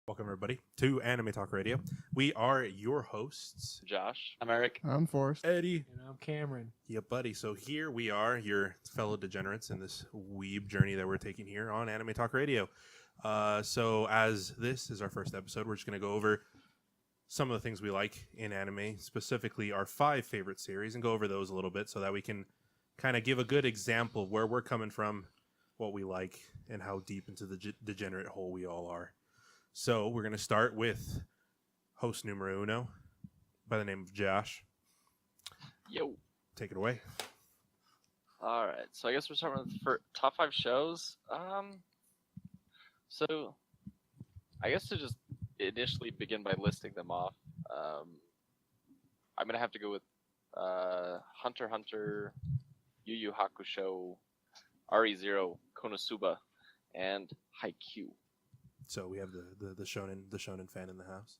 Welcome, everybody, to Animetalkradio. We are your hosts, Josh. I'm Eric. I'm Forrest. Eddie. And I'm Cameron. Yeah, buddy. So here we are, your fellow degenerates in this weeb journey that we're taking here on Anime Talk Radio. So as this is our first episode, we're just going to go over some of the things we like in anime, specifically our 5 favorite series, and go over those a little bit so that we can kind of give a good example of where we're coming from, what we like, and how deep into the degenerate hole we all are. So we're going to start with host numero uno by the name of Josh. Yo. Take it away. All right. So I guess we're starting with for top 5 shows. So I guess to just initially begin by listing them off, I'm gonna have to go with Hunter x Hunter, Yu Yu Hakusho, RE0, Konosuba, and Haikyuu. So we have the shonen fan in the house.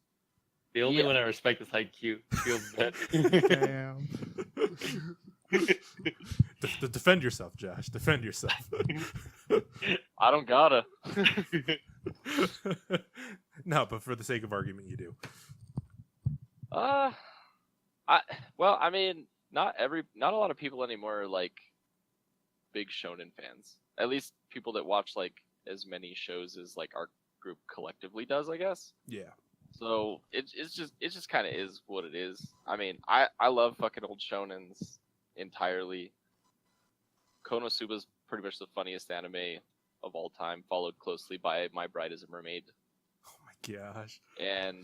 The only one I respect is Haikyuu. Feels bad. Damn. Defend yourself, Josh. Defend yourself. I don't gotta. No, but for the sake of argument, you do. I mean, not a lot of people anymore are like big shonen fans. At least people that watch like as many shows as like our group collectively does, I guess. Yeah. So it's just kind of is what it is. I mean, I love fucking old shonens entirely. Konosuba's pretty much the funniest anime of all time, followed closely by My Bride is a Mermaid. Oh my gosh. And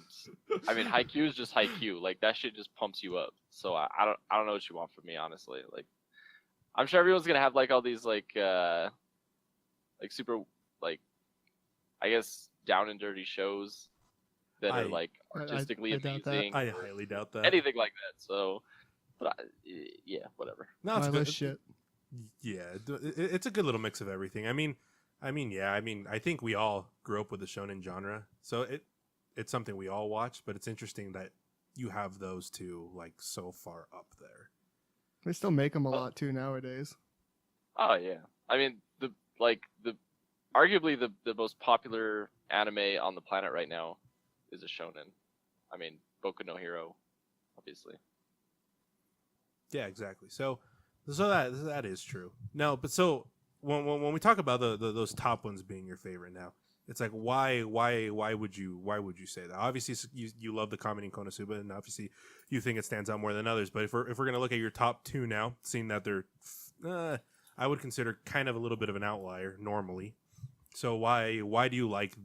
I mean, Haikyuu is just Haikyuu. Like that shit just pumps you up. So I don't know what you want from me, honestly. Like I'm sure everyone's gonna have like all these like super like I guess down and dirty shows that are like artistically I doubt that. amusing. I highly doubt that. Anything like that. So, but yeah, whatever. No, it's Mindless good. shit. Yeah, it's a good little mix of everything. I mean, I think we all grew up with the shonen genre, so it's something we all watch. But it's interesting that you have those two like so far up there. They still make them a lot too nowadays. Oh yeah, I mean arguably the most popular anime on the planet right now is a shonen. I mean, Boku no Hero, obviously. Yeah, exactly. So that is true. No, but so when we talk about those top ones being your favorite now, it's like why would you say that? Obviously, you love the comedy in Konosuba, and obviously you think it stands out more than others. But if we're gonna look at your top 2 now, seeing that they're I would consider kind of a little bit of an outlier normally. So why do you like,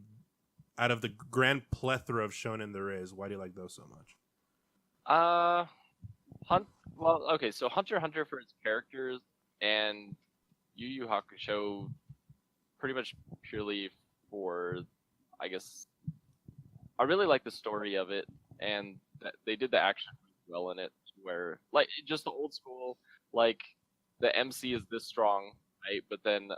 out of the grand plethora of shonen there is, why do you like those so much? Well, okay, so Hunter x Hunter for its characters, and Yu Yu Hakusho pretty much purely for, I guess, I really like the story of it, and that they did the action well in it, where, like, just the old school, like, the MC is this strong, right, but then,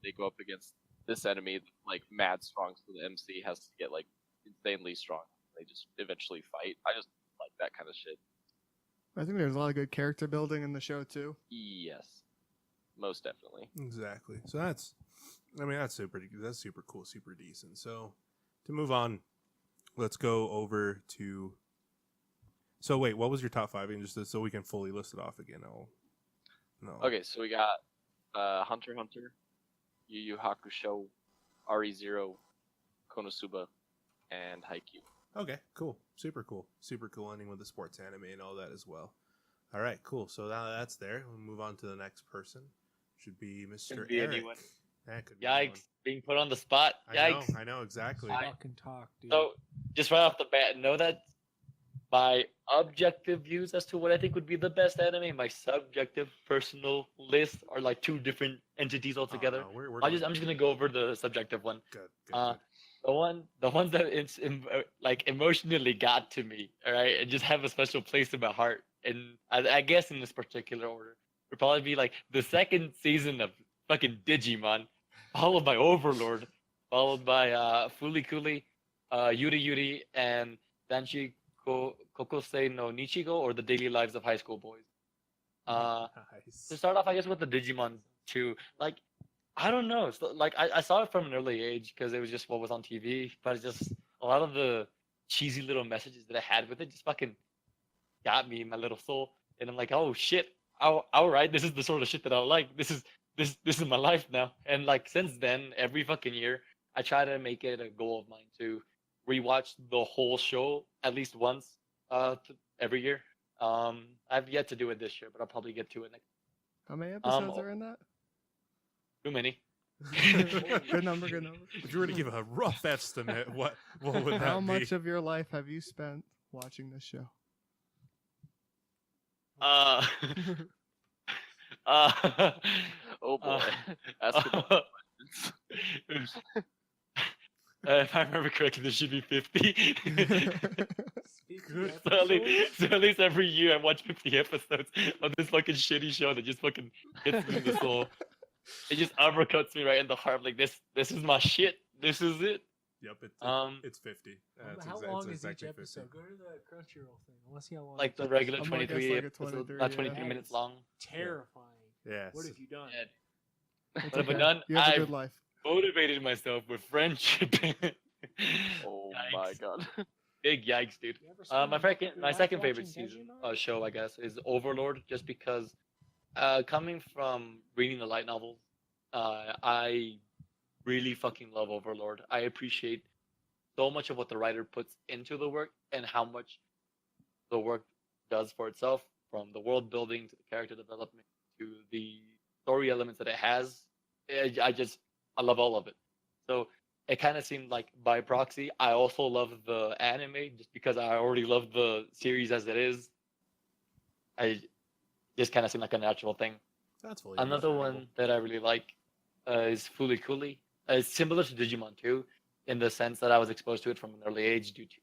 they go up against this enemy, like, mad strong, so the MC has to get, like, insanely strong. They just eventually fight. I just like that kind of shit. I think there's a lot of good character building in the show too. Yes, most definitely. Exactly. So that's super cool, super decent. So to move on, let's go over to. So wait, what was your top 5? And just so we can fully list it off again. No. Okay, so we got Hunter x Hunter, Yu Yu Hakusho, RE0, Konosuba, and Haikyuu. Okay, cool. Super cool ending with the sports anime and all that as well. All right, cool. So now that's there. We'll move on to the next person. Should be Mr. Could be Eric. anyone. Could be Yikes. anyone. Being put on the spot. Yikes. I know exactly. Fucking talk, dude. So, just right off the bat, know that my objective views as to what I think would be the best anime, my subjective personal list are like 2 different entities altogether. Oh, no, I'm just gonna go over the subjective one. Good. The ones that it's like emotionally got to me, all right, and just have a special place in my heart. And I guess in this particular order, would probably be like the second season of fucking Digimon, followed by Overlord, followed by Fulikuli, Yuri Yuri, and Danshi Kokosei no Nichigo, or the Daily Lives of High School Boys. Nice. To start off, I guess with the Digimon too. I don't know. It's like I saw it from an early age because it was just what was on TV. But it's just a lot of the cheesy little messages that I had with it just fucking got me in my little soul. And I'm like, oh shit, all right, this is the sort of shit that I like. This is my life now. And like since then, every fucking year, I try to make it a goal of mine to rewatch the whole show at least once every year. I've yet to do it this year, but I'll probably get to it next. How many episodes are in that? Too many. Good number, good number. If you were to give a rough estimate, what would that How be? much of your life have you spent watching this show? Uh, uh, Oh boy. uh, Ask him uh, if I remember correctly, there should be 50. So at least every year I watch 50 episodes of this fucking shitty show that just fucking hits me in the soul. It just uppercuts me right in the heart. Like this is my shit. This is it. Yep, it's 50. How It's long is exactly each 50. episode? Go to the Crunchyroll thing. I want to see how long. Like the each regular I'm gonna guess 23 like a episodes, 23, 23 yeah. minutes long. terrifying. Yes. What have you done? Yeah. It's What have I okay. done? You have a I've good life. motivated myself with friendship. Oh my Yikes. god. Big yikes, dude. You ever spend My your life second watching favorite season Digimon? show, I guess, is Overlord, just because coming from reading the light novels, I really fucking love Overlord. I appreciate so much of what the writer puts into the work and how much the work does for itself, from the world building to the character development to the story elements that it has. I love all of it. So it kind of seemed like by proxy, I also love the anime just because I already love the series as it is. I just kind of seemed like a natural thing. That's fully Another understandable. one that I really like is Fooly Cooly. It's similar to Digimon 2 in the sense that I was exposed to it from an early age due to,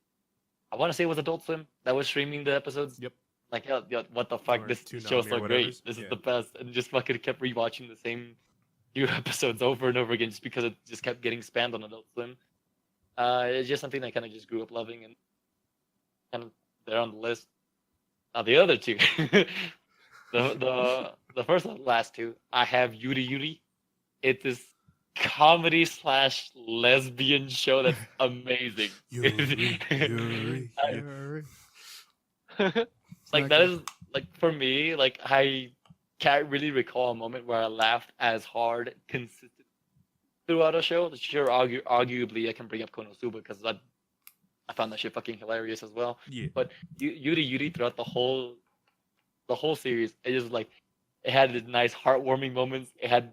I want to say it was Adult Swim that was streaming the episodes. Yep. Like, what the fuck, Or this Toonami show's or so whatever. great. This Yeah. is the best. And just fucking kept rewatching the same few episodes over and over again just because it just kept getting spammed on Adult Swim. It's just something I kind of just grew up loving and kind of they're on the list. Now the other two, the first and last two, I have Yuri Yuri. It's this comedy / lesbian show that's amazing. Yuri. Yuri. Like Not that good. is like for me, like I can't really recall a moment where I laughed as hard consistent throughout a show. Sure, arguably I can bring up Konosuba because I found that shit fucking hilarious as well. Yeah. But Yuri Yuri throughout the whole series, it just like it had these nice heartwarming moments. It had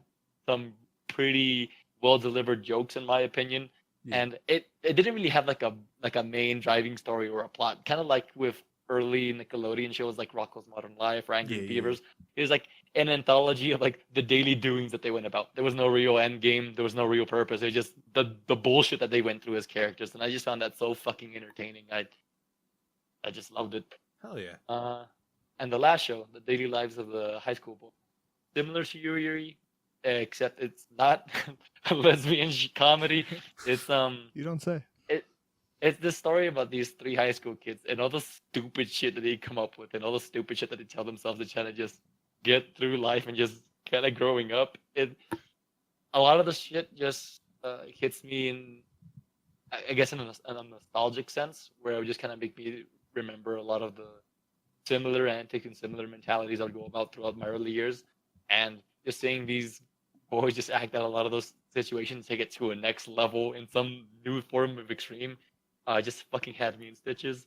some pretty well delivered jokes in my opinion. Yeah. And it didn't really have like a main driving story or a plot. Kind of like with early Nickelodeon shows like Rocko's Modern Life or Angry Yeah, yeah. Beavers. It was like an anthology of like the daily doings that they went about. There was no real end game. There was no real purpose. It was just the bullshit that they went through as characters. And I just found that so fucking entertaining. I just loved it. Hell yeah. And the last show, The Daily Lives of the High School Boy, similar to Yuri Yuri, except it's not a lesbian comedy. It's You don't say. it's this story about these 3 high school kids and all the stupid shit that they come up with and all the stupid shit that they tell themselves to try to just get through life and just kind of growing up. A lot of the shit just hits me in, I guess, in a nostalgic sense, where it would just kind of make me remember a lot of the similar antics and similar mentalities I'd go about throughout my early years, and just seeing these boys just act out a lot of those situations, take it to a next level in some new form of extreme, just fucking had me in stitches.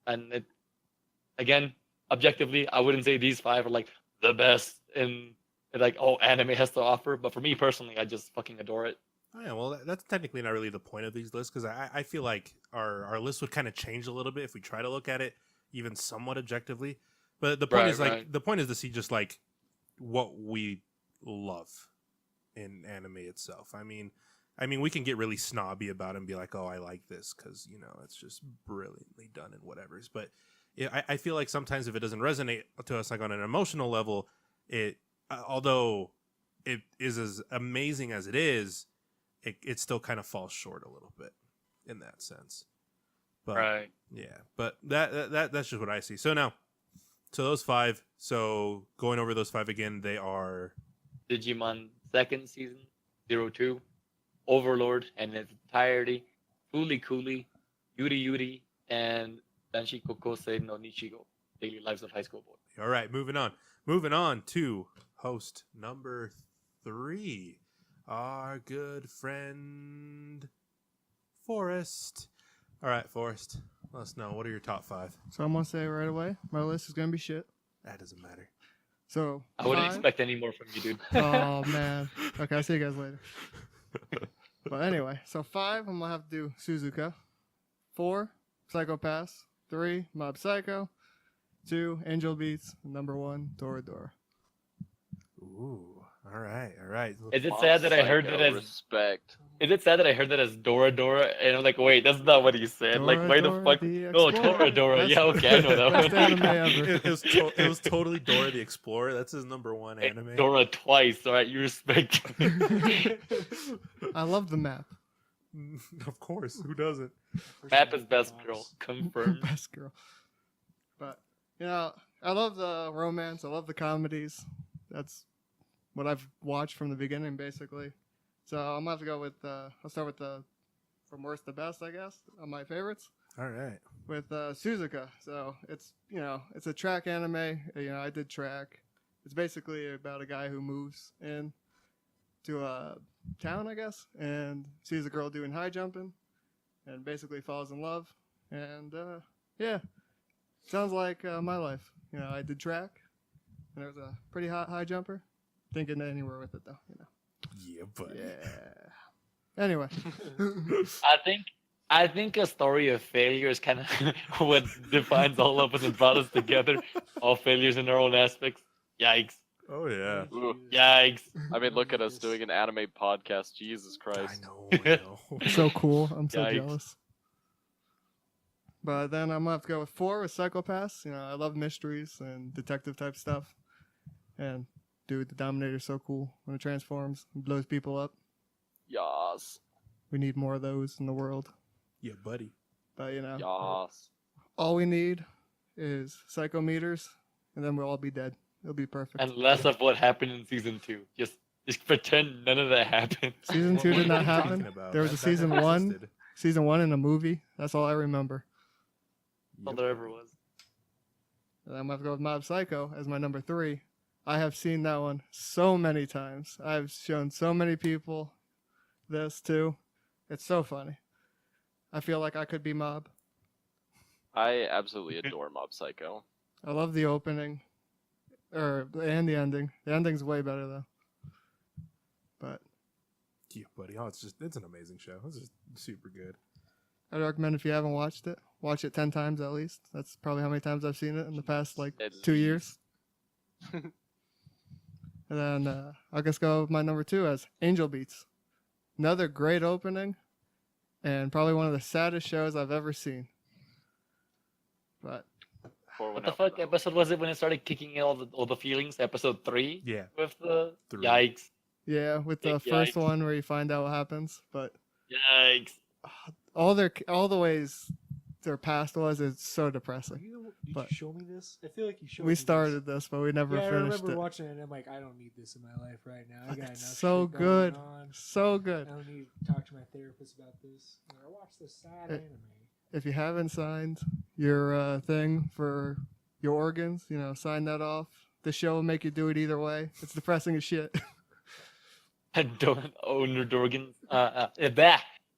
And it, again, objectively, I wouldn't say these 5 are like the best in like anime has to offer, but for me personally, I just fucking adore it. Oh, yeah, well, that's technically not really the point of these lists, because I feel like our list would kind of change a little bit if we try to look at it even somewhat objectively. But the point Right, is like right. the point is to see just like what we love in anime itself. I mean, we can get really snobby about it and be like, oh, I like this because it's just brilliantly done and whatever's. But I feel like sometimes if it doesn't resonate to us like on an emotional level, it although it is as amazing as it is, it still kind of falls short a little bit in that sense. But Right. yeah, but that's just what I see. So now, so those 5. So going over those 5 again, they are Digimon second season, 02, Overlord in its entirety, Fooly Cooly, Yuri Yuri, and Danshi Kokose no Nichigo, Daily Lives of High School Boy. All right, moving on. Moving on to host number 3, our good friend Forrest. All right, Forrest, let us know, what are your top 5? So I'm gonna say right away, my list is gonna be shit. That doesn't matter. So I wouldn't 5 expect any more from you, dude. Oh man. Okay, I'll see you guys later. But anyway, so 5, I'm gonna have to do Suzuka. 4, Psycho Pass. 3, Mob Psycho. 2, Angel Beats. Number 1, Toradora. Ooh, all right, all right. Is it Mob sad that I heard Psycho, that as respect. Is it sad that I heard that as Dora Dora? And I'm like, wait, that's not what he said. Like, Dora why Dora the fuck? the No, Explorer. Dora Dora. Best- Yeah, okay, I know that best one. anime ever. It was totally Dora the Explorer. That's his number 1 Hey, anime. Dora twice, alright? You respect. I love the map. Of course, who doesn't? Map is best girl. Confirmed. Best girl. But I love the romance. I love the comedies. That's what I've watched from the beginning, basically. So I'm gonna have to go with. I'll start with the from worst to best, I guess, on my favorites. All right. With Suzuka. So it's it's a track anime. I did track. It's basically about a guy who moves in to a town, I guess, and sees a girl doing high jumping, and basically falls in love. And yeah, sounds like my life. I did track, and I was a pretty hot high jumper. Thinking anywhere with it though. Yeah, buddy. Yeah. Anyway. I think a story of failure is kind of what defines all of us and brought us together. All failures in their own aspects. Yikes. Oh yeah. Ooh. Yikes. I mean, look at us doing an anime podcast. Jesus I Christ. know. I know. So cool. I'm so Yikes. jealous. But then I'm gonna have to go with 4 with Psychopaths. I love mysteries and detective type stuff. And dude, the Dominator's so cool when it transforms and blows people up. Yas. We need more of those in the world. Yeah, buddy. But Yas. all we need is psychometers, and then we'll all be dead. It'll be perfect. And less of what happened in season 2. Just pretend none of that happened. Season 2 What did are not you happen. talking about? There was a That season never 1. existed. Season 1 in a movie. That's all I remember. All there ever was. And I'm gonna have to go with Mob Psycho as my number 3. I have seen that one so many times. I've shown so many people this too. It's so funny. I feel like I could be Mob. I absolutely adore Mob Psycho. I love the opening, and the ending. The ending's way better though. But Yeah, buddy. Oh, it's an amazing show. It's just super good. I'd recommend if you haven't watched it, watch it 10 times at least. That's probably how many times I've seen it in the past like At 2 years. And then I'll just go with my number 2 as Angel Beats. Another great opening, and probably one of the saddest shows I've ever seen. But What the fuck episode was it when it started kicking in all the feelings? Episode 3? Yeah. With the 3. yikes. yeah, with the Big first yikes. one where you find out what happens, but Yikes. all the ways their past was, it's so depressing. Did But- you show me this? I feel like you showed me We this. started this, but we never Yeah, I finished remember it. watching it, and I'm like, I don't need this in my life right now. I got enough It's so shit good, going on. so I good. don't need to talk to my therapist about this. I watch this sad Eh. anime. If you haven't signed your thing for your organs, sign that off. The show will make you do it either way. It's depressing as shit. Owner organs.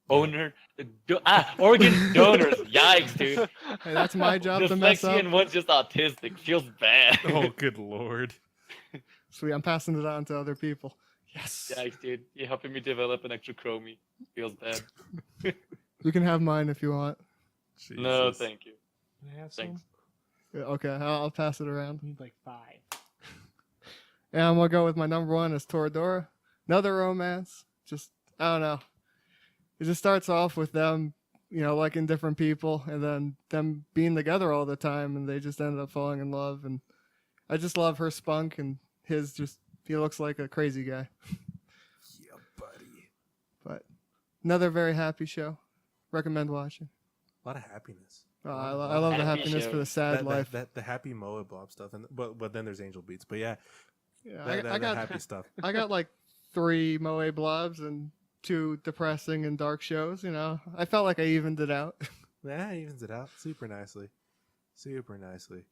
Owner. Organ donors. Yikes, dude. Hey, that's my job to mess Dyslexia up. and one's just autistic. Feels bad. Oh, good lord. Sweet, I'm passing it on to other people. Yes. Yikes, dude. You're helping me develop an extra chromie. Feels bad. You can have mine if you want. No, Jesus. thank you. Can I have some? Thanks. Yeah, okay, I'll pass it around. I need like 5. And I'm gonna go with my number 1 is Toradora. Another romance. Just I don't know. It just starts off with them, liking different people, and then them being together all the time, and they just ended up falling in love. And I just love her spunk and his. He looks like a crazy guy. Yeah, buddy. But another very happy show. Recommend watching. A lot of happiness. I love the Happy happiness show. for the sad life. The happy Moa Blob stuff, but then there's Angel Beats. But yeah, Yeah, that I got happy stuff. I got like 3 Moe blobs and too depressing and dark shows. I felt like I evened it out. Yeah, it evens it out super nicely. Super nicely.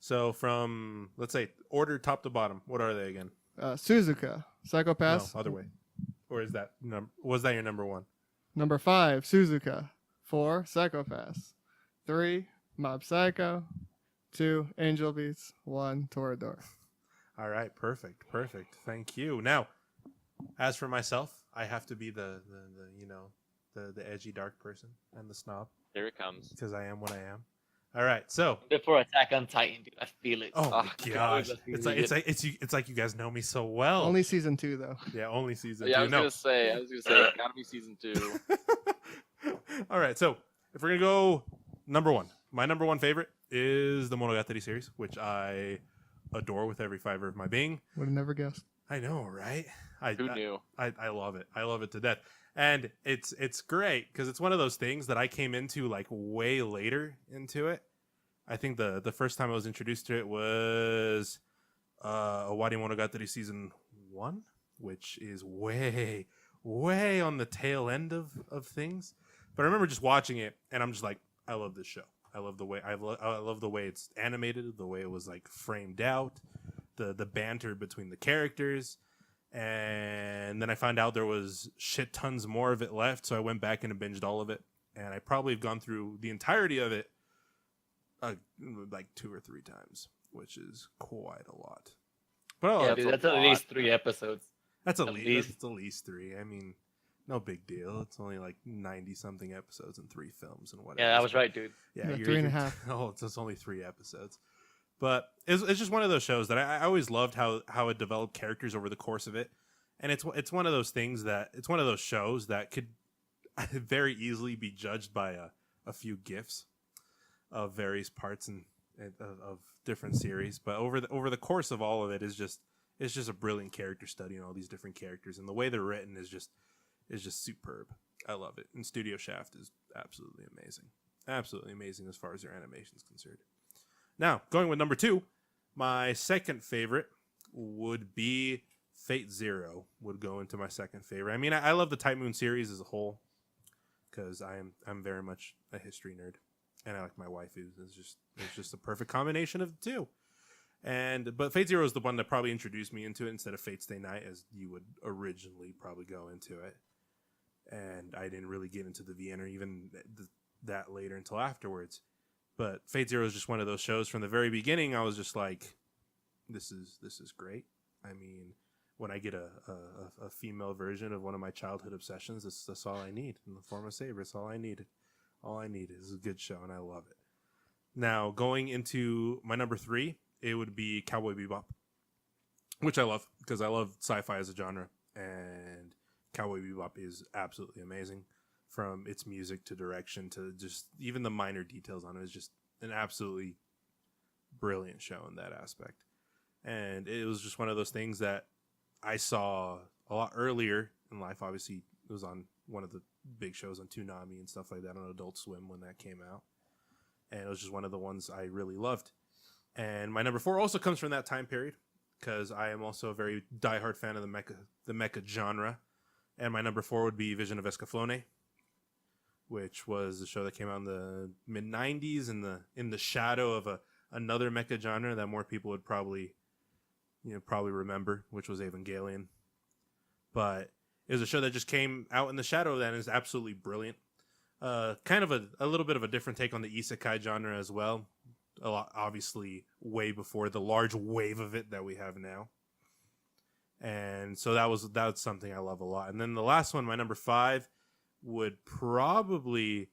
So from, let's say, order top to bottom, what are they again? Suzuka, Psychopaths. No, other way. Or is that was that your number one? Number 5, Suzuka. 4, Psychopaths. 3, Mob Psycho. 2, Angel Beats. 1, Toradora. All right, perfect. Thank you. Now, as for myself, I have to be the edgy dark person and the snob Here it comes. because I am what I am. All right, so Before Attack on Titan, dude, I feel it. oh my Oh, gosh, God. it's like you guys know me so well. Only season 2 though. Yeah, only season Yeah, I 2. was No. gonna say, it gotta be season 2. All right, so if we're gonna go number one, my number one favorite is the Monogatari series, which I adore with every fiber of my being. Would have never guessed. I know, right? Who knew? I love it. I love it to death. And it's great because it's one of those things that I came into like way later into it. I think the first time I was introduced to it was Owari Monogatari season 1, which is way on the tail end of things. But I remember just watching it and I'm just like, I love this show. I love the way I love the way it's animated, the way it was like framed out, the banter between the characters. And then I found out there was shit tons more of it left, so I went back and binged all of it. And I probably have gone through the entirety of it like 2 or 3 times, which is quite a lot. But Yeah, that's dude, a that's at lot. least 3 episodes. that's at least. That's at least 3. I mean, no big deal. It's only like 90 something episodes and 3 films and whatever. Yeah, I was right, dude. Yeah, Yeah, you're, 3.5. Oh, it's only 3 episodes. But it's just one of those shows that I always loved how it developed characters over the course of it. And it's one of those things that it's one of those shows that could very easily be judged by a few gifs of various parts and of different series. But over the course of all of it it's just a brilliant character study in all these different characters, and the way they're written is just superb. I love it. And Studio Shaft is absolutely amazing as far as their animation is concerned. Now, going with number 2, my second favorite would be Fate Zero. Would go into my second favorite. I mean, I love the Type Moon series as a whole because I'm very much a history nerd, and I like my waifu. It's just a perfect combination of the two. But Fate Zero is the one that probably introduced me into it instead of Fate Stay Night, as you would originally probably go into it. And I didn't really get into the VN or even that later until afterwards. But Fate Zero is just one of those shows. From the very beginning, I was just like, this is great. I mean, when I get a female version of one of my childhood obsessions, that's all I need in the form of Saber. It's all I needed. All I need is a good show, and I love it. Now, going into my number 3, it would be Cowboy Bebop, which I love because I love sci-fi as a genre, and Cowboy Bebop is absolutely amazing. From its music to direction to just even the minor details on it is just an absolutely brilliant show in that aspect. And it was just one of those things that I saw a lot earlier in life. Obviously, it was on one of the big shows on Toonami and stuff like that on Adult Swim when that came out. And it was just one of the ones I really loved. And my number 4 also comes from that time period because I am also a very diehard fan of the mecha genre. And my number 4 would be Vision of Escaflowne, which was a show that came out in the mid-90s in the shadow of another mecha genre that more people would probably remember, which was Evangelion. But it was a show that just came out in the shadow of that and is absolutely brilliant. Kind of a little bit of a different take on the isekai genre as well. A lot, obviously, way before the large wave of it that we have now. And so that's something I love a lot. And then the last one, my number 5, would probably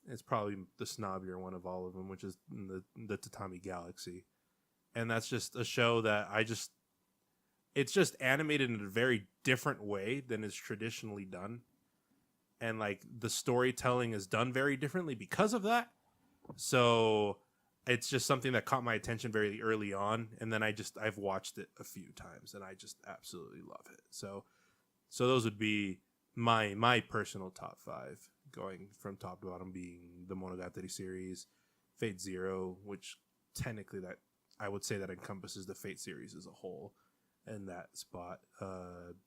the snobbier one of all of them, which is the Tatami Galaxy. And that's just a show that it's just animated in a very different way than is traditionally done. And like the storytelling is done very differently because of that. So it's just something that caught my attention very early on. And then I've watched it a few times and I just absolutely love it. So those would be my personal top 5, going from top to bottom, being the Monogatari series, Fate Zero, which technically that I would say that encompasses the Fate series as a whole in that spot.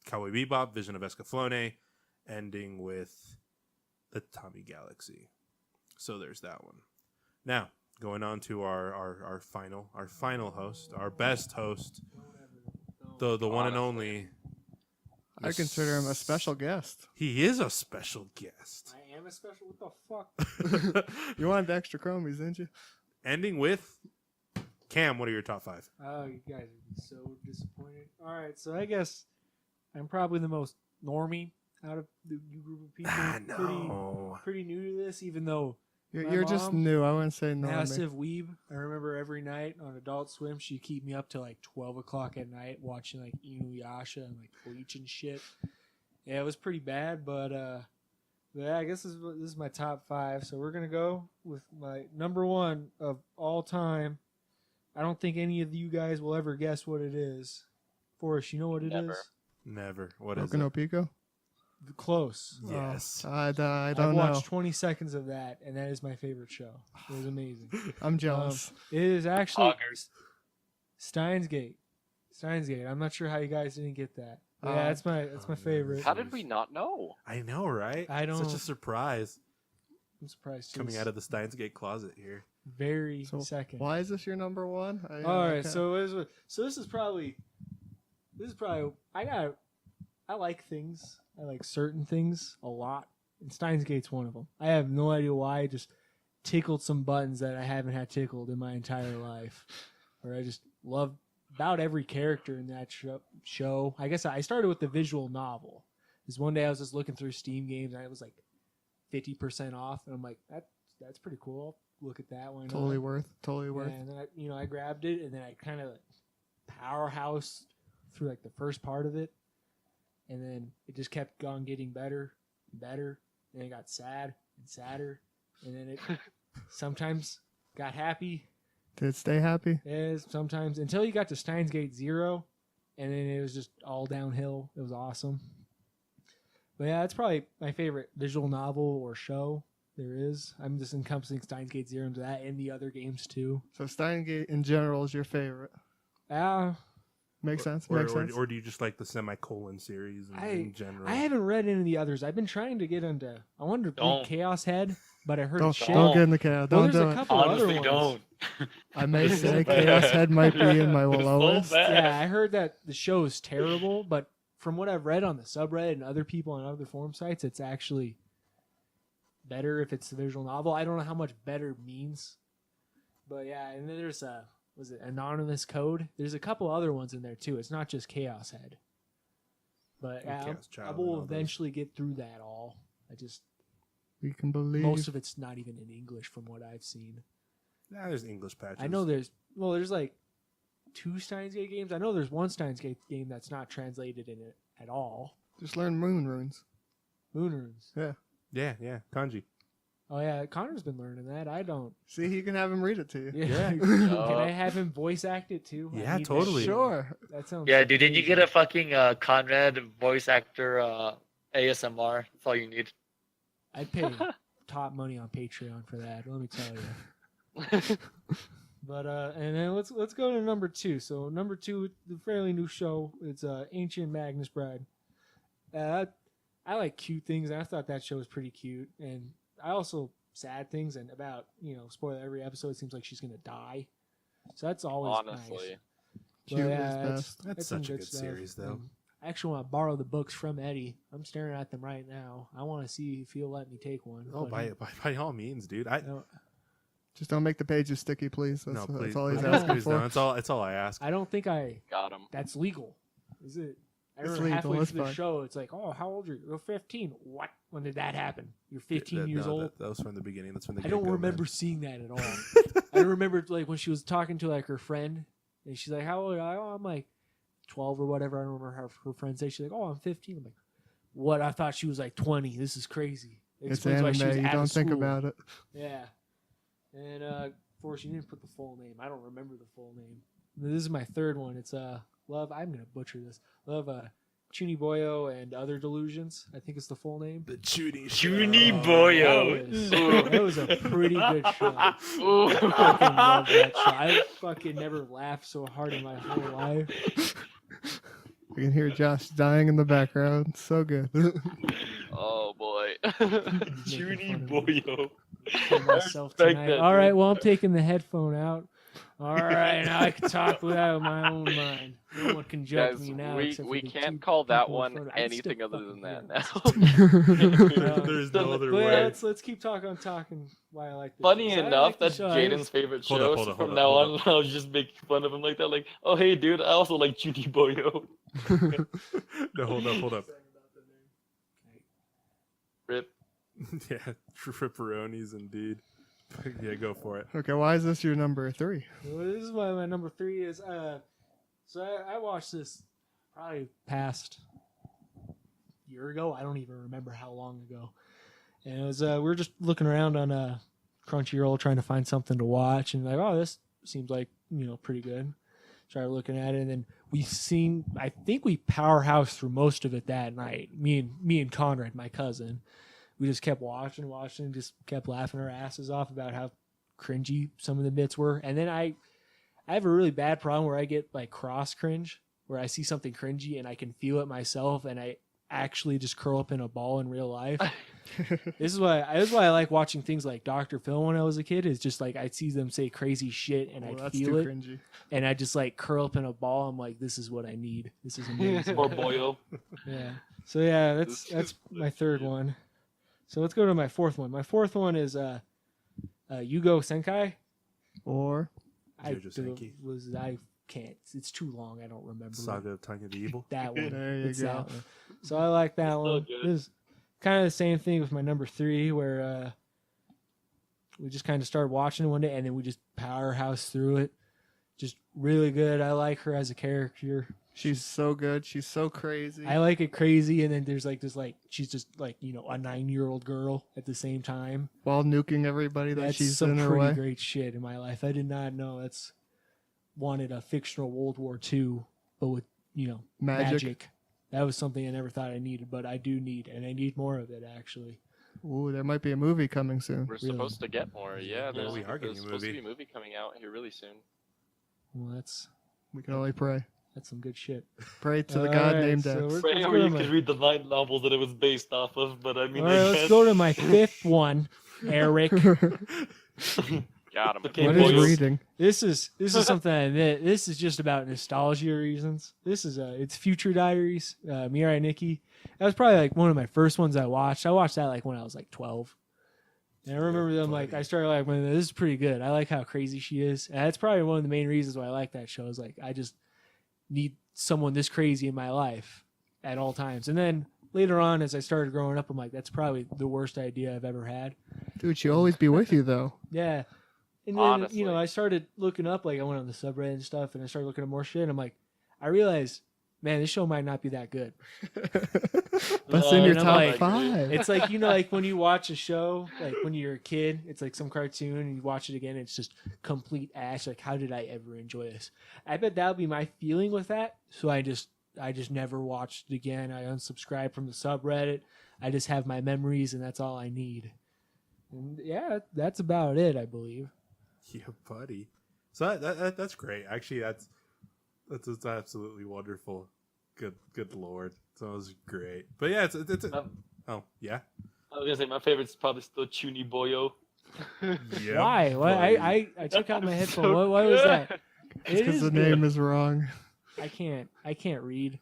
Cowboy Bebop, Vision of Escaflowne, ending with the Tommy Galaxy. So there's that one. Now, going on to our final host, our best host, the one and only. I consider him a special guest. He is a special guest. I am a special. What the fuck? You wanted the extra chromies, didn't you? Ending with Cam. What are your top 5? Oh, you guys would be so disappointed. All right, so I guess I'm probably the most normie out of the group of people. No. Pretty new to this, even though my You're just mom, new. I wouldn't say no. massive weeb. I remember every night on Adult Swim, she'd keep me up till like 12 o'clock at night watching like Inuyasha and like Bleach and shit. Yeah, it was pretty bad, but yeah, I guess this is my top 5. So we're gonna go with my number 1 of all time. I don't think any of you guys will ever guess what it is. Forrest, you know what it is? Never. What is Boku no it? Pico? Close. Yes. I I don't know. watched 20 seconds of that, and that is my favorite show. It was amazing. I'm jealous. It is actually Augers. Steins Gate. Steins Gate. I'm not sure how you guys didn't get that. Yeah, that's my favorite. How did we not know? I know, right? I don't- Such a surprise I'm surprised too. coming out of the Steins Gate closet here. very So second. Why is this your number 1? All right, so this is probably I like things. I like certain things a lot, and Steins Gate's one of them. I have no idea why. I just tickled some buttons that I haven't had tickled in my entire life. Or I just love about every character in that show. I guess I started with the visual novel. Because one day I was just looking through Steam games and it was like 50% off, and I'm like, that's pretty cool. I'll look at that one. Totally worth. Totally worth. And then I grabbed it, and then I kind of powerhouse through like the first part of it, and then it just kept on getting better and better. Then it got sad and sadder, and then it sometimes got happy. Did it stay happy? As sometimes until you got to Steins Gate 0, and then it was just all downhill. It was awesome. But yeah, it's probably my favorite visual novel or show there is. I'm just encompassing Steins Gate 0 into that and the other games too. So Steins Gate in general is your favorite. Makes sense. Makes sense. Or do you just like the semicolon series in general? I haven't read any of the others. I've been trying to get into. I wanted to read Don't. Chaos Head, but I heard Don't, it's shit. don't get in the chaos. Well, Don't there's do a it. couple other Honestly, ones. don't. I may say Chaos Head might be in my It's so lowest. bad. Yeah, I heard that the show is terrible, but from what I've read on the subreddit and other people on other forum sites, it's actually better if it's the visual novel. I don't know how much better means, but yeah. And then there's was it Anonymous Code? There's a couple other ones in there too. It's not just Chaos Head, but And yeah, Chaos I Child and will all those. eventually get through that all. I just We can believe. most of it's not even in English from what I've seen. Nah, there's English patches. I know there's like 2 Steins Gate games. I know there's one Steins Gate game that's not translated in it at all. Just learn moon runes. Moon Runes. Yeah, kanji. Oh yeah, Connor's been learning that. I don't. See, you can have him read it to you. Yeah. Yeah. Can I have him voice act it too? I Yeah, need that totally. shit. Sure. That sounds. Yeah, dude, did you get a amazing. fucking Conrad voice actor ASMR? That's all you need. I'd pay top money on Patreon for that. Let me tell you. But and then let's go to number 2. So number 2, the fairly new show. It's Ancient Magnus Bride. I like cute things, and I thought that show was pretty cute. And I also sad things, and about spoiler every episode. It seems like she's gonna die, so that's always Honestly. nice. Cute But is yeah, best. That's some such a good stuff. series, though. I actually want to borrow the books from Eddie. I'm staring at them right now. I want to see if he'll let me take one. Oh, but by all means, dude. no, Just don't make the pages sticky, please. That's, No, please. that's all he's I please, know. asking please for. don't. It's all I ask. I don't think Got him. that's legal. Is it? I It's remember legal, halfway it's through the fine. show, it's like, oh, how old are you? You're 15. What? When did that happen? You're 15 years No, old. That was from the beginning. That's from the I don't get-go, remember man. seeing that at all. I remember like when she was talking to like her friend, and she's like, "How old are you?" Oh, I'm like 12 or whatever. I don't remember how her friend said. She's like, "Oh, I'm 15." I'm like, "What?" I thought she was like 20. This is crazy. It It's explains why she was anime. You out of don't think school. about it. Yeah. And of course, you didn't put the full name. I don't remember the full name. This is my third one. It's Love. I'm gonna butcher this. Love Chuniboyo and Other Delusions. I think it's the full name. The Chuni. Chuni That Boyo. was, that was a pretty good show. Ooh. I fucking love that show. I fucking never laughed so hard in my whole life. You can hear Josh dying in the background. So good. Oh boy. Junie fun of me. Boyo. For myself respect tonight. that, All right, dude. well, I'm taking the headphone out. All right, now I can talk without my own mind. No one can judge Guys, me now. we except for the can't two call that people in one front of- I can still anything other fucking than hear that it. now. There's So, no other but yeah, way. let's keep talking why I like this. Funny show. So I enough, like the that's show. I Jaden's favorite Hold show. up, hold So up, from hold now up, on, hold I'll just make fun of him like that. Like, oh hey, dude, I also like Junie Boyo. No, hold up. Rip. Yeah, ripperonis indeed. Yeah, go for it. Okay, why is this your number 3? Well, this is why my number 3 is. So I watched this probably past year ago. I don't even remember how long ago. And it was we were just looking around on Crunchyroll trying to find something to watch, and like, oh, this seems like pretty good. Started looking at it, and then I think we powerhouse through most of it that night. Me and Conrad, my cousin. We just kept watching, and just kept laughing our asses off about how cringy some of the bits were. And then I have a really bad problem where I get like cross cringe, where I see something cringy and I can feel it myself, and I actually just curl up in a ball in real life. This is why I like watching things like Dr. Phil when I was a kid. Is just like I'd see them say crazy shit and Well, I'd that's feel too it, cringy. and I just like curl up in a ball. I'm like, this is what I need. This is amazing. Or Boyo. Yeah. So yeah, This that's is my third one. So let's go to my fourth one. My fourth one is Yugo Senkai. Or I can't. It's too long. I don't remember. Saga of Tongue of the Evil. That one. There you It's go. that one. So I like that Still one. good. This is kind of the same thing with my number 3, where we just kind of started watching it one day, and then we just powerhouse through it. Just really good. I like her as a character. she's so good. She's so crazy. I like it crazy, and then there's like this, like she's just like a 9-year-old girl at the same time. While nuking everybody that That's she's some in her pretty way. great shit in my life. I did not know that's wanted a fictional World War II, but with magic. That was something I never thought I needed, but I do need, and I need more of it actually. Ooh, there might be a movie coming soon. We're Really? supposed to get more. Yeah, Yeah, we are getting there's a supposed to movie. be a movie coming out here really soon. Well, that's We can only pray. some good shit. Pray to the All God right, named so X. we're- Right, let's or go you to my- could read the 9 novels that it was based off of, but I mean, All right, let's go to my 5th one, Eric. Got him. Okay, What boys. is reading? This is something I admit. This is just about nostalgia reasons. This is it's Future Diaries, Mirai Nikki. That was probably like one of my first ones I watched. I watched that like when I was like 12. And I remember them like I started like, when this is pretty good. I like how crazy she is. And that's probably one of the main reasons why I like that show. Is like I just need someone this crazy in my life at all times. And then later on, as I started growing up, I'm like, that's probably the worst idea I've ever had. Dude, she'll always be with you, though. Yeah. And then, Honestly. I started looking up, like I went on the subreddit and stuff, and I started looking at more shit. And I'm like, I realized, man, this show might not be that good. That's in your And I'm top like- 5. It's like, like when you watch a show, like when you're a kid, it's like some cartoon and you watch it again, it's just complete ass. Like, how did I ever enjoy this? I bet that'll be my feeling with that. So I just never watched it again. I unsubscribed from the subreddit. I just have my memories, and that's all I need. And yeah, that's about it, I believe. Yeah, buddy. So that's great. Actually, that's absolutely wonderful. Good lord, that was great. But yeah, it's oh yeah. I was gonna say my favorite's probably still Chuny Boyo. Yeah. Why? Why? I took out my headphone. Why was that? It's because the name is wrong. I can't read.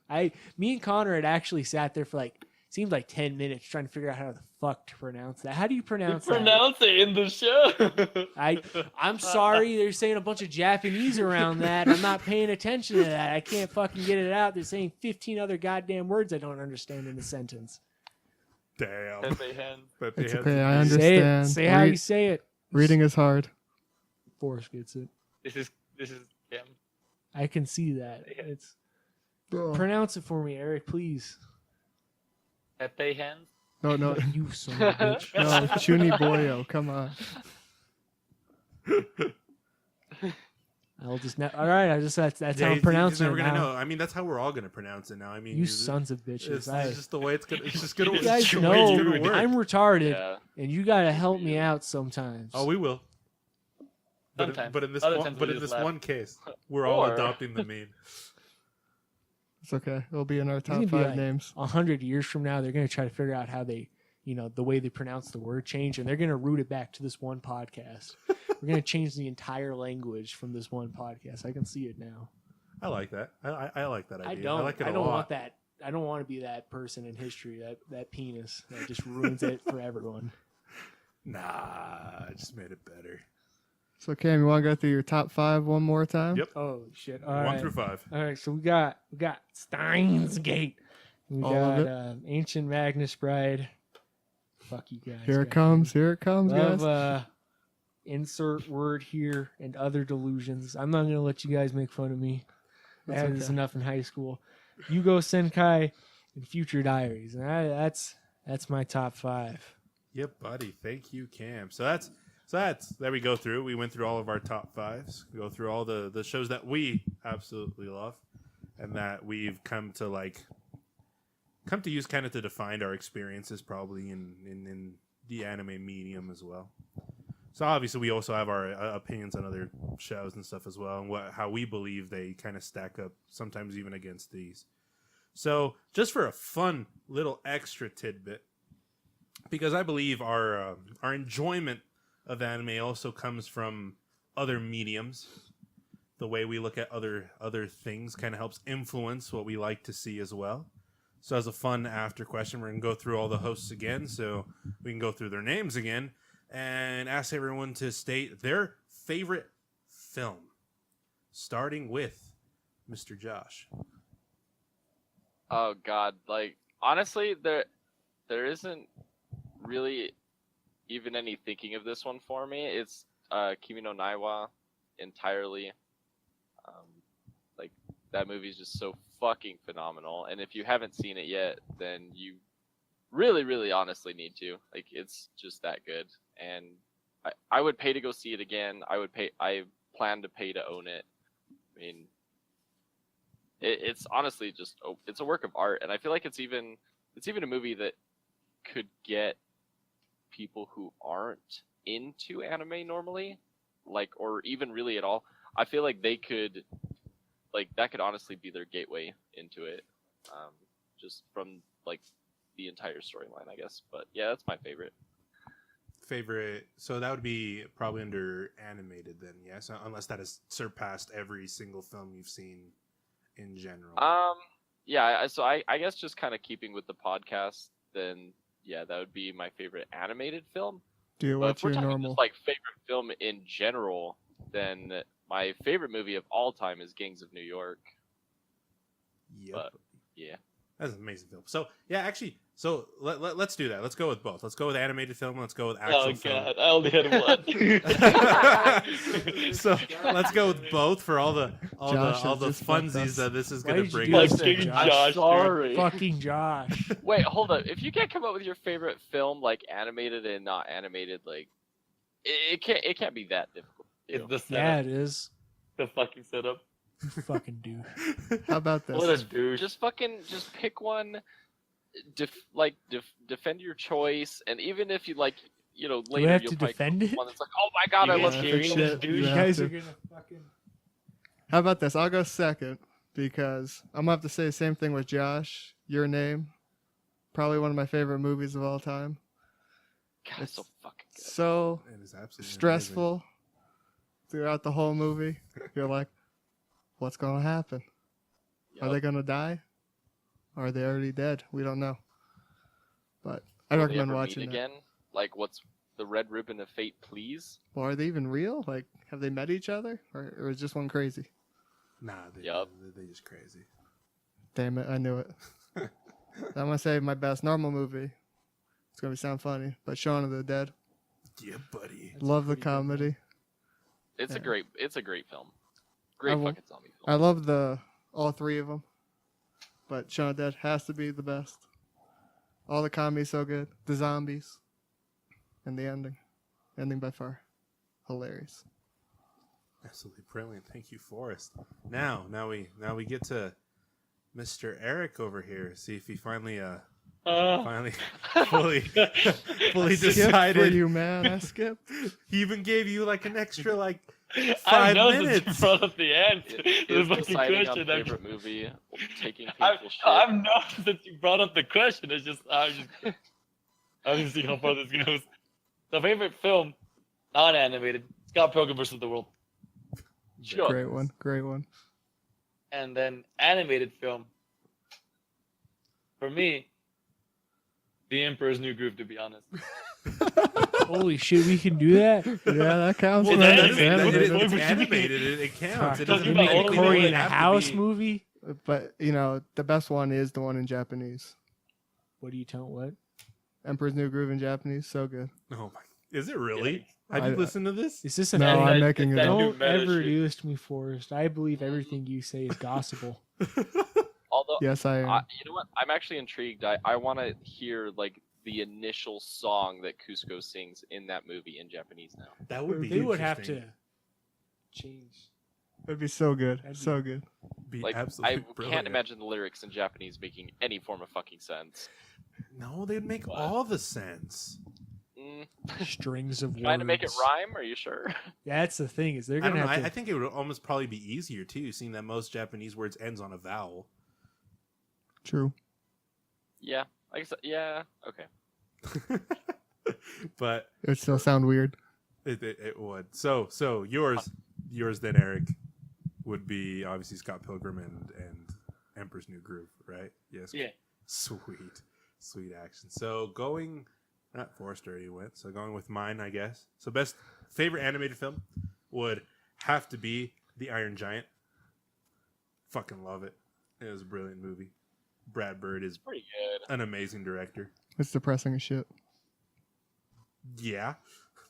Me and Connor had actually sat there for like seemed like 10 minutes trying to figure out how the fuck to pronounce that. How do you You pronounce that? pronounce it in the show. I'm sorry, they're saying a bunch of Japanese around that. I'm not paying attention to that. I can't fucking get it out. They're saying 15 other goddamn words I don't understand in a sentence. Damn. Pepe Hen. Pepe It's has okay, it. I understand. Say how you say it. Reading is hard. Forrest gets it. This is yeah. I can see that. It's pronounce it for me, Eric, please. Pepe Hen. No, You son of a bitch. no, Chuni Boyo, come on. I'll just all right. That's Yeah, how I'm he's pronouncing never it gonna now. know. I mean, that's how we're all gonna pronounce it now. I mean, You it's- sons of bitches. It's just the way it's gonna. It's just gonna. You it's guys just the way it's know gonna work. I'm retarded, Yeah. and you gotta help me out sometimes. Oh, we will. Sometimes. But in this Other one, times but we in just this laugh. one case, we're all Or- adopting the meme. It's okay. It'll be in our gonna top be 5 like- names. 100 years from now, they're going to try to figure out how they, the way they pronounce the word change, and they're going to root it back to this one podcast. We're going to change the entire language from this one podcast. I can see it now. I like that. I like that idea. I don't. like it I a don't lot. want that. I don't want to be that person in history, that penis that just ruins it for everyone. Nah, I just made it better. So Cam, you want to go through your top 5 one more time? Yep. Oh shit! All 1 right. through 5. All right, so we got Steins Gate. We All of got Ancient Magnus Bride. Fuck you guys. Here it God. comes. Here it comes, guys. Love, insert word here and other delusions. I'm not gonna let you guys make fun of me. I That's had this okay. enough in high school. Yugo Senkai and Future Diaries, and that's my top 5. Yep, buddy. Thank you, Cam. So that's there we go through. We went through all of our top 5s. Go through all the shows that we absolutely love and that we've come to use kind of to define our experiences probably in the anime medium as well. So obviously we also have our opinions on other shows and stuff as well, and how we believe they kind of stack up sometimes even against these. So just for a fun little extra tidbit, because I believe our enjoyment of anime also comes from other mediums. The way we look at other things kind of helps influence what we like to see as well. So as a fun after question, we're going to go through all the hosts again so we can go through their names again and ask everyone to state their favorite film, starting with Mr. Josh. Oh God, like honestly, there isn't really even any thinking of this one for me. It's Kimi no Naiwa entirely. Like that movie is just so fucking phenomenal, and if you haven't seen it yet, then you really, really honestly need to. Like it's just that good, and I would pay to go see it again. I plan to pay to own it. I mean, it's honestly just it's a work of art, and I feel like it's even a movie that could get people who aren't into anime normally, like, or even really at all. I feel like they could, like, that could honestly be their gateway into it, just from like the entire storyline, I guess. But yeah, that's my favorite. So that would be probably under animated then, yes, unless that has surpassed every single film you've seen in general. Yeah. So I guess just kind of keeping with the podcast, then yeah, that would be my favorite animated film. Do But what's if we're your talking normal? just like favorite film in general, then my favorite movie of all time is Gangs of New York. Yep. But yeah. That's an amazing film. So yeah, actually, so let's do that. Let's go with both. Let's go with animated film. Let's go with actual Oh film. God, I only had one. So let's go with both for all the Josh has all the just fucked funsies us. that this is Why gonna did you bring do us. this Fucking to Josh. Josh? I'm sorry. Fucking Josh. Wait, hold up. If you can't come up with your favorite film, like animated and not animated, like it can't be that difficult. to It's do. the setup. Yeah, it is. The fucking setup. You fucking douche. How about this? What a douche. Just pick one. Defend your choice, and even if you like, Do we later have you'll to probably defend it? one that's like, oh my god, You I guys love hearing Gangs of this shit. douche? You You have guys to. are gonna fucking. How about this? I'll go second because I'm gonna have to say the same thing with Josh. Your Name, probably one of my favorite movies of all time. God, it's so fucking good. So It is absolutely stressful throughout the whole movie. You're like, what's gonna happen? Are Yup. they gonna die? Or are they already dead? We don't know. But I Will they recommend ever meet watching it. again. Like, what's the red ribbon of fate, please? Well, are they even real? Like, have they met each other, or is just one crazy? Nah, Yup. they just crazy. Damn it, I knew it. I'm gonna say my best normal movie. It's gonna sound funny, but Shaun of the Dead. Yeah, buddy. That's Love a the pretty good comedy. It's Yeah. a great film. I Great will- fucking zombie I film. love all three of them, but Shaun of the Dead has to be the best. All the comedy's so good. The zombies, and the ending by far, hilarious. Absolutely brilliant. Thank you, Forrest. Now we get to Mr. Eric over here. See if he finally fully I skipped decided. for you, man. I skipped. He even gave you like an extra like I 5 know that you minutes. brought up the answer. Is The fucking deciding on question. favorite movie, taking I've painful shit. noticed that you brought up the question. It's just I need to see how far this goes. The favorite film, non-animated, Scott Pilgrim vs. the World. Sure. Great one. Great one. And then animated film. For me, The Emperor's New Groove, to be honest. Holy shit, we can do that. Yeah, that counts. Well, man. that That's is- animated. What It's do you mean? animated. It counts. It doesn't Talking mean about anything Korean would Korean have to house be- movie. But you know, the best one is the one in Japanese. What do you tell what? Emperor's New Groove in Japanese, so good. Oh my! Is it really? Have I- you listened to this? Is this an No, And I'm that- making it that up. new Don't meta ever shit. do this to me, Forrest. I believe everything you say is gospel. Although, Yes, I am. you know what? I'm actually intrigued. I want to hear like the initial song that Cusco sings in that movie in Japanese now. That would be. They would have interesting. to change. It'd be so good. That'd be- So good. Be Like, absolutely I brilliant. can't imagine the lyrics in Japanese making any form of fucking sense. No, they'd make What? all the sense. Mm, Strings of words. trying to make it rhyme? Are you sure? Yeah, that's the thing is they're I don't gonna know. have I to. think it would almost probably be easier too, seeing that most Japanese words ends on a vowel. True. Yeah. I guess. Yeah. Okay. But It would still sound weird. it would. So yours then, Eric, would be obviously Scott Pilgrim and Emperor's New Groove, right? Yes. Yeah. Sweet action. So going, not Forrest already went. So going with mine, I guess. So best favorite animated film would have to be The Iron Giant. Fucking love it. It was a brilliant movie. Brad Bird is Pretty good. an amazing director. It's depressing as shit. Yeah.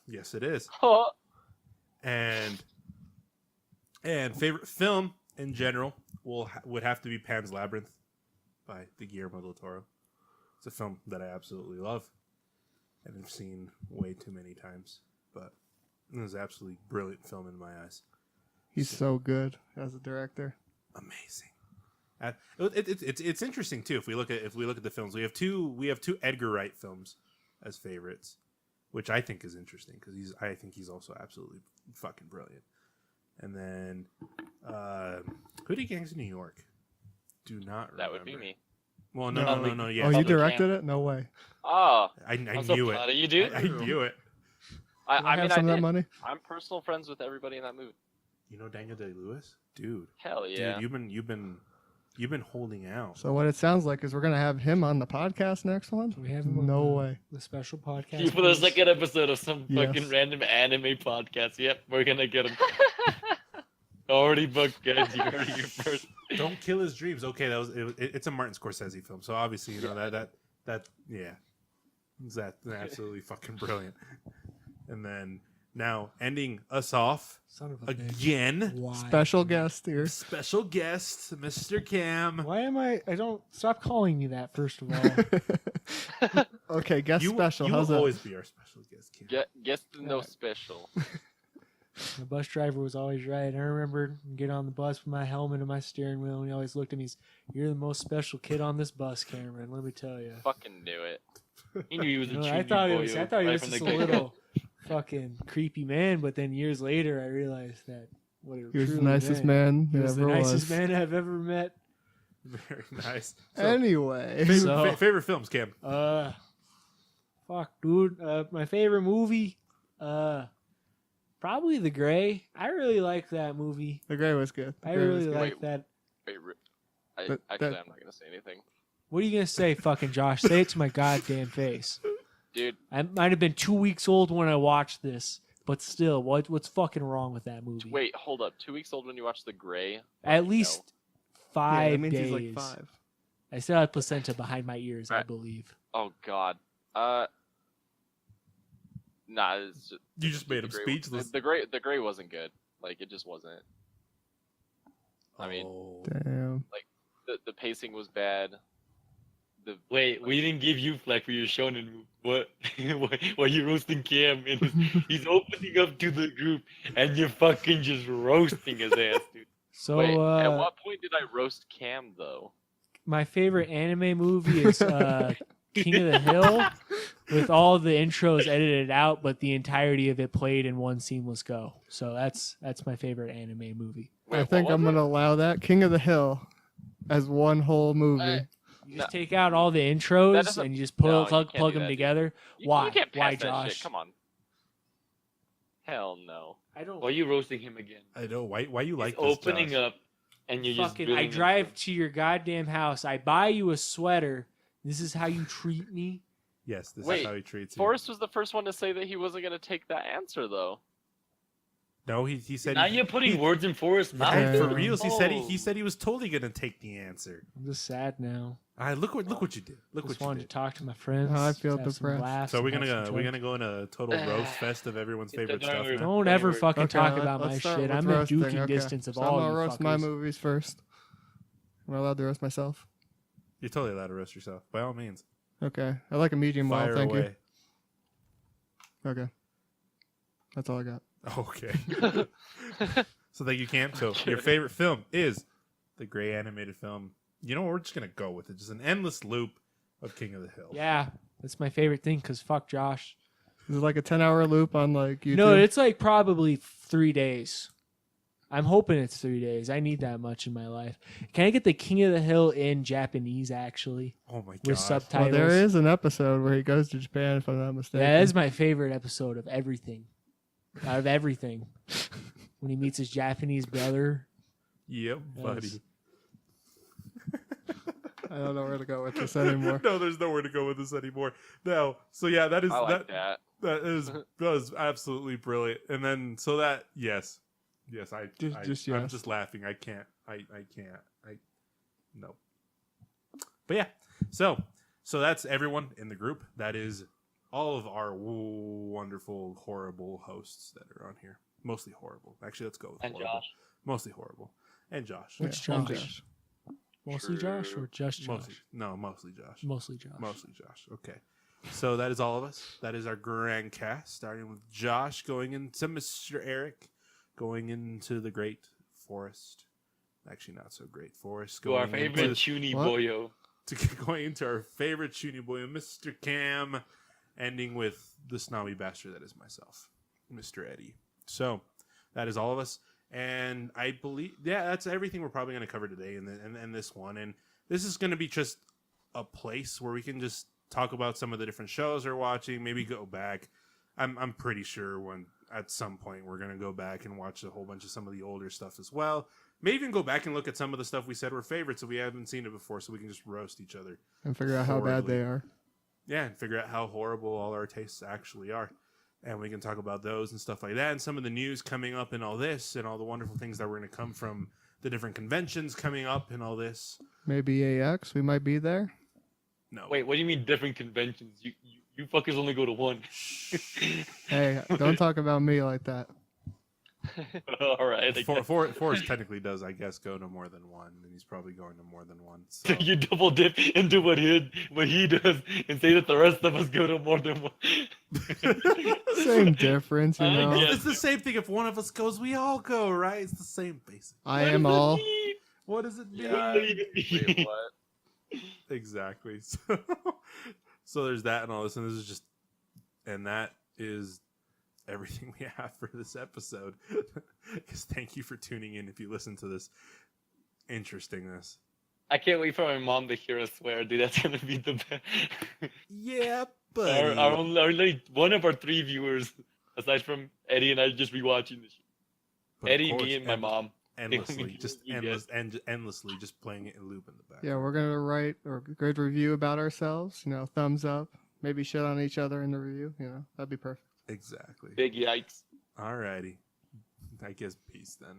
Yes, it is. And favorite film in general would have to be Pan's Labyrinth by the Guillermo del Toro. It's a film that I absolutely love and have seen way too many times, but it was an absolutely brilliant film in my eyes. He's so good as a director. Amazing. It's interesting too. If we look at the films, we have two Edgar Wright films as favorites, which I think is interesting because I think he's also absolutely fucking brilliant. And then Hoodie Gangs in New York. Do not remember. That would be me. Well, no. Yeah, Oh, you Public directed camp. it? No way. Oh, I I'm so knew proud it. of you, dude. I knew it. I Can I, mean, have some I of that did. money? I'm personal friends with everybody in that movie. You know Daniel Day-Lewis, dude. Hell yeah. Dude, you've been holding out. So what it sounds like is we're gonna have him on the podcast next one. We have him on No the- way. The special podcast. For the please. second episode of some Yes. fucking random anime podcast. Yep, we're gonna get him. Already booked, guys. You heard it here first. Don't kill his dreams. Okay, it's a Martin Scorsese film, so obviously you know that yeah, that's absolutely fucking brilliant. And then now ending us off Son of a bitch. again, Why? Special guest here. special guest Mr. Cam. Why am I? I don't stop calling me that. First of all, Okay, guest special. You How's will that? always be our special guest, Cam. Guess the no Alright. special. the bus driver was always right. I remember getting on the bus with my helmet and my steering wheel, and he always looked at me. He's, "You're the most special kid on this bus, Cameron. Let me tell you." Fucking knew it. He knew he was a You know, cheating I thought he boy, was. I thought he right was from just the a get-go. little fucking creepy man. But then years later, I realized that what it He was the truly nicest meant. man He that was the ever nicest was. man I've ever met. Very nice. So, Anyway, favorite films, Cam. Fuck, dude. My favorite movie, probably The Gray. I really like that movie. The Gray was good. The I Gray was really good. like Wait. that. Wait, That- actually, that- I'm not gonna say anything, What are you gonna say, fucking Josh? Say it to my goddamn face. dude. I might have been 2 weeks old when I watched this, but still, what's fucking wrong with that movie? Wait, hold up. 2 weeks old when you watched The Gray? At No. least Yeah, 5 that means days. he's like 5. I still had placenta behind my ears, I Right. believe. Oh God. Nah. It's just, You just made The him Gray- speechless. The Gray wasn't good. Like it just wasn't. I mean- Oh. Damn. The pacing was bad. Wait, we didn't give you flack for your shonen. What? Why you roasting Cam? And he's opening up to the group, and you're fucking just roasting his ass, dude. So, Wait, at what point did I roast Cam though? my favorite anime movie is King of the Hill with all the intros edited out, but the entirety of it played in one seamless go. So that's my favorite anime movie. I think I'm gonna allow that King of the Hill as one whole movie. You just take out all the intros and you just no, you plug can't do them that, dude. together. You Why? can't Why, pass that Josh? shit. Come on. Hell no. I don't. Why are you roasting him again? I know why you like He's this, opening Josh? up, and you're just Fucking, drilling I into drive him. to your goddamn house. I buy you a sweater. This is how you treat me? Yes, this Wait, is how he treats you. Forrest was the first one to say that he wasn't going to take that answer, though. No, he said. Now you're putting words in Forrest's mouth. Yeah, for Yeah. reals, he said he was totally gonna take the answer. I'm just sad now. All right, look what you did. Look Just what you wanted did. to talk to my friends. I feel have some depressed. laughs So we're and have gonna some we're jokes. gonna go in a total roast fest of everyone's Don't favorite stuff. worry. Now. Don't ever Okay, fucking talk let's about my start shit. with I'm in roasting, duking okay. distance of So all I'm gonna you roast my fuckers. movies first. Am I allowed to roast myself? You're totally allowed to roast yourself, by all means. Okay. I like a medium well, Fire thank away. you. Okay. That's all I got. Okay. So that you can't. So your favorite film is the gray animated film. You know what? We're just gonna go with it. Just an endless loop of King of the Hill. Yeah, that's my favorite thing because fuck Josh. Is it like a 10-hour loop on like YouTube? No, it's like probably 3 days. I'm hoping it's 3 days. I need that much in my life. Can I get the King of the Hill in Japanese actually Oh my god. with Well, subtitles? there is an episode where he goes to Japan, if I'm not mistaken. Yeah, that is my favorite episode of everything. Out of everything. When he meets his Japanese brother. Yep, buddy. Yes. I don't know where to go with this anymore. No, there's nowhere to go with this anymore. No. So yeah, that is I like that. that was absolutely brilliant. And then so that yes, I'm yes. just laughing. I can't. No. But yeah, so that's everyone in the group. That is all of our wonderful, horrible hosts that are on here. Mostly horrible. Actually, let's go with And horrible. Josh. Mostly horrible. And Josh. Which Yeah, Josh? Mostly Josh or just Josh? Mostly Josh. Mostly Josh. Mostly Josh. Okay. So that is all of us. That is our grand cast, starting with Josh going into Mr. Eric, going into the great Forest. Actually, not so great Forest. To our Going favorite into, Chuny What? boyo. going into our favorite Chuny boy, Mr. Cam, ending with the snobby bastard that is myself, Mr. Eddie. So that is all of us. And I believe, yeah, that's everything we're probably going to cover today in this one. And this is going to be just a place where we can just talk about some of the different shows we're watching, maybe go back. I'm pretty sure when at some point we're going to go back and watch a whole bunch of some of the older stuff as well. Maybe even go back and look at some of the stuff we said were favorites if we haven't seen it before, so we can just roast each other. And figure out how bad Horribly. they are. Yeah, and figure out how horrible all our tastes actually are. And we can talk about those and stuff like that, and some of the news coming up and all this, and all the wonderful things that were going to come from the different conventions coming up and all this. Maybe AX, we might be there. No. Wait, what do you mean different conventions? You fuckers only go to one. Hey, don't talk about me like that. All right. I guess. Forrest technically does, I guess, go to more than one, and he's probably going to more than one. So. You double dip into what he does and say that the rest of us go to more than one. Same difference, you I know. guess. It's the same thing. If one of us goes, we all go, right? It's the same basic. I am all. What does it mean? Yeah. Wait, what? Exactly. So there's that and all this, and this is just, and that is everything we have for this episode. Because thank you for tuning in. If you listen to this interestingness, I can't wait for my mom to hear us swear, dude. That's gonna be the best. yeah, but Our only one of our 3 viewers, aside from Eddie and I, just rewatching the show. Eddie, me, and my mom. endlessly, just You endlessly, just playing it in loop in the back. Yeah, we're gonna write a good review about ourselves. You know, thumbs up. Maybe shit on each other in the review. You know, that'd be perfect. Exactly. Big yikes. Alrighty. I guess peace then.